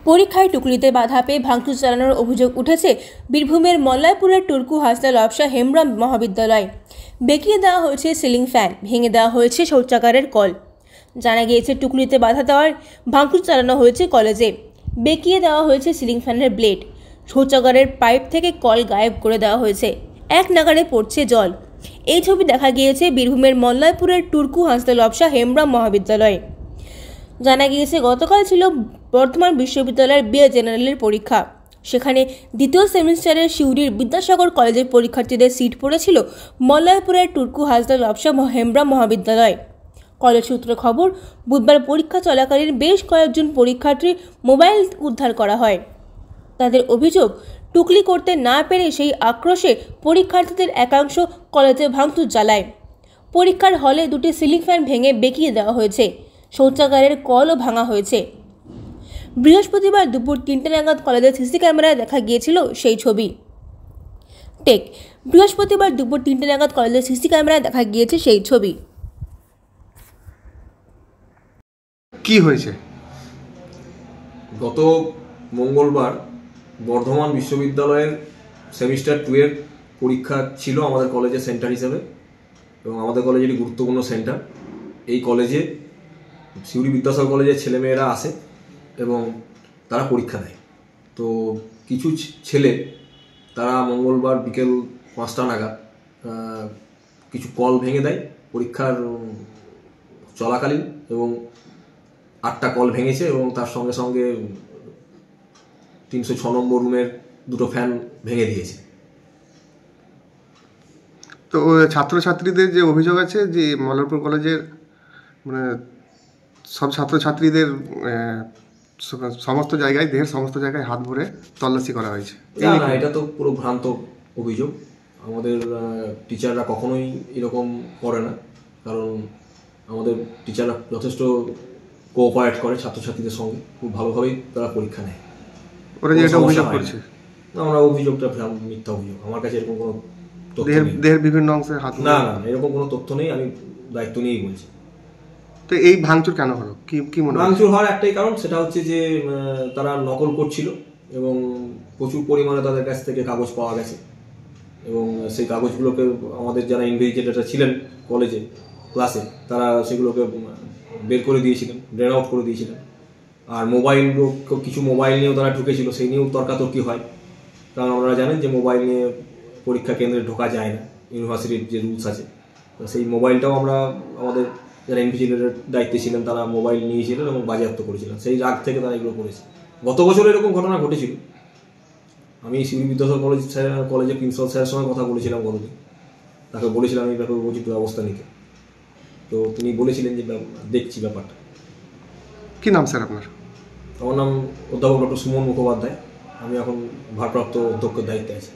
পরীক্ষায় টুকলিতে বাধা পেয়ে ভাঙচুর চালানোর অভিযোগ উঠেছে বীরভূমের মল্লারপুরের টুরকু হাসদা লবসা হেমব্রম মহাবিদ্যালয়। বেঁকিয়ে দেওয়া হয়েছে সিলিং ফ্যান, ভেঙে দেওয়া হয়েছে শৌচাগারের কল। জানা গিয়েছে টুকলিতে বাধা দেওয়ার ভাঙচুর চালানো হয়েছে কলেজে। বেঁকিয়ে দেওয়া হয়েছে সিলিং ফ্যানের ব্লেড, শৌচাগারের পাইপ থেকে কল গায়েব করে দেওয়া হয়েছে। এক নাগাড়ে পড়ছে জল। এই ছবি দেখা গিয়েছে বীরভূমের মল্লারপুরের টুরকু হাসদা লবসা হেমব্রম মহাবিদ্যালয়ে। জানা গিয়েছে গতকাল ছিল বর্ধমান বিশ্ববিদ্যালয়ের বিএ জেনারেলের পরীক্ষা। সেখানে দ্বিতীয় সেমিস্টারের সিউড়ির বিদ্যাসাগর কলেজের পরীক্ষার্থীদের সিট পড়েছিল মল্লারপুরের টুরকু হাসদা লবসা হেমব্রম মহাবিদ্যালয়। কলেজ সূত্রে খবর, বুধবার পরীক্ষা চলাকালীন বেশ কয়েকজন পরীক্ষার্থীর মোবাইল উদ্ধার করা হয়। তাদের অভিযোগ, টুকলি করতে না পেরে সেই আক্রোশে পরীক্ষার্থীদের একাংশ কলেজে ভাঙচুর চালায়। পরীক্ষার হলে দুটি সিলিং ফ্যান ভেঙে বেঁকিয়ে দেওয়া হয়েছে। শৌচাগারের কলও ভাঙা হয়েছে। বৃহস্পতিবার দুপুর 3টে নাগাদ কলেজের সিসি ক্যামেরায় দেখা গিয়েছিল সেই ছবি। বৃহস্পতিবার দুপুর 3টে নাগাদ কলেজের সিসি ক্যামেরায় দেখা গিয়েছে সেই ছবি। কি হয়েছে? গত মঙ্গলবার বর্ধমান বিশ্ববিদ্যালয়ের সেমিস্টার 2 এর পরীক্ষা ছিল আমাদের কলেজের সেন্টার হিসেবে, এবং আমাদের কলেজের গুরুত্বপূর্ণ সেন্টার। এই কলেজে সিউড়ি বিদ্যাসাগর কলেজের ছেলেমেয়েরা আসে এবং তারা পরীক্ষা দেয়। তো কিছু ছেলে তারা মঙ্গলবার বিকেল 5টা নাগাদ কিছু কল ভেঙে দেয় পরীক্ষার চলাকালীন, এবং 8টা কল ভেঙেছে, এবং তার সঙ্গে সঙ্গে 306 নম্বর রুমের দুটো ফ্যান ভেঙে দিয়েছে। তো ছাত্রছাত্রীদের যে অভিযোগ আছে যে মল্লারপুর কলেজের মানে সব ছাত্রছাত্রীদের সমস্ত জায়গায়, দেহের সমস্ত জায়গায় হাত ভরে তল্লাশি করা হয়েছে। না, এটা তো পুরো ভ্রান্ত অভিযোগ। আমাদের টিচাররা কখনোই এরকম করে না, কারণ আমাদের টিচাররা যথেষ্ট কোঅপারেট করে ছাত্রছাত্রীদের সঙ্গে, খুব ভালোভাবেই তারা পরীক্ষা নেয়। ওরা যে এটা অভিযোগ করছে, আমরা অভিযোগটা মিথ্যা অভিযোগ। আমার কাছে এরকম কোনো তথ্য নেই। দেহের বিভিন্ন অংশে হাত না, এরকম কোনো তথ্য নেই। আমি দায়িত্ব নিয়েই বলছি। তো এই ভাঙচুর কেন হলো? কি মনে হয়? ভাঙচুর হওয়ার একটাই কারণ, সেটা হচ্ছে যে তারা নকল করছিল, এবং প্রচুর পরিমাণে তাদের কাছ থেকে কাগজ পাওয়া গেছে, এবং সেই কাগজগুলোকে আমাদের যারা ইনভেস্টিগেটররা ছিলেন কলেজে ক্লাসে, তারা সেগুলোকে বের করে দিয়েছিলেন, ড্রেন আউট করে দিয়েছিলেন। আর কিছু মোবাইল নিয়েও তারা ঢুকেছিল, সেই নিয়েও তর্কাতর্কি হয়। কারণ আপনারা জানেন যে মোবাইল নিয়ে পরীক্ষা কেন্দ্রে ঢোকা যায় না, ইউনিভার্সিটির যে রুলস আছে। তো সেই মোবাইলটাও আমাদের যারা ইনভেস্টিগেটরের দায়িত্বে ছিলেন তারা মোবাইল নিয়েছিলেন এবং বাজেয়াপ্ত করেছিলেন। সেই রাগ থেকে তারা এগুলো করেছে। গত বছর এরকম ঘটনা ঘটেছিল। আমি সিউড়ি বিদ্যাসাগর কলেজের প্রিন্সিপাল স্যারের সঙ্গে কথা বলেছিলাম গতদিন। তাকে বলেছিলাম এই ব্যাপারে উচিত ব্যবস্থা নিতে। তো তিনি বলেছিলেন যে দেখছি ব্যাপারটা। কি নাম স্যার আপনার? আমার নাম অধ্যাপক ডক্টর সুমন মুখোপাধ্যায়। আমি এখন ভারপ্রাপ্ত অধ্যক্ষের দায়িত্বে আছি।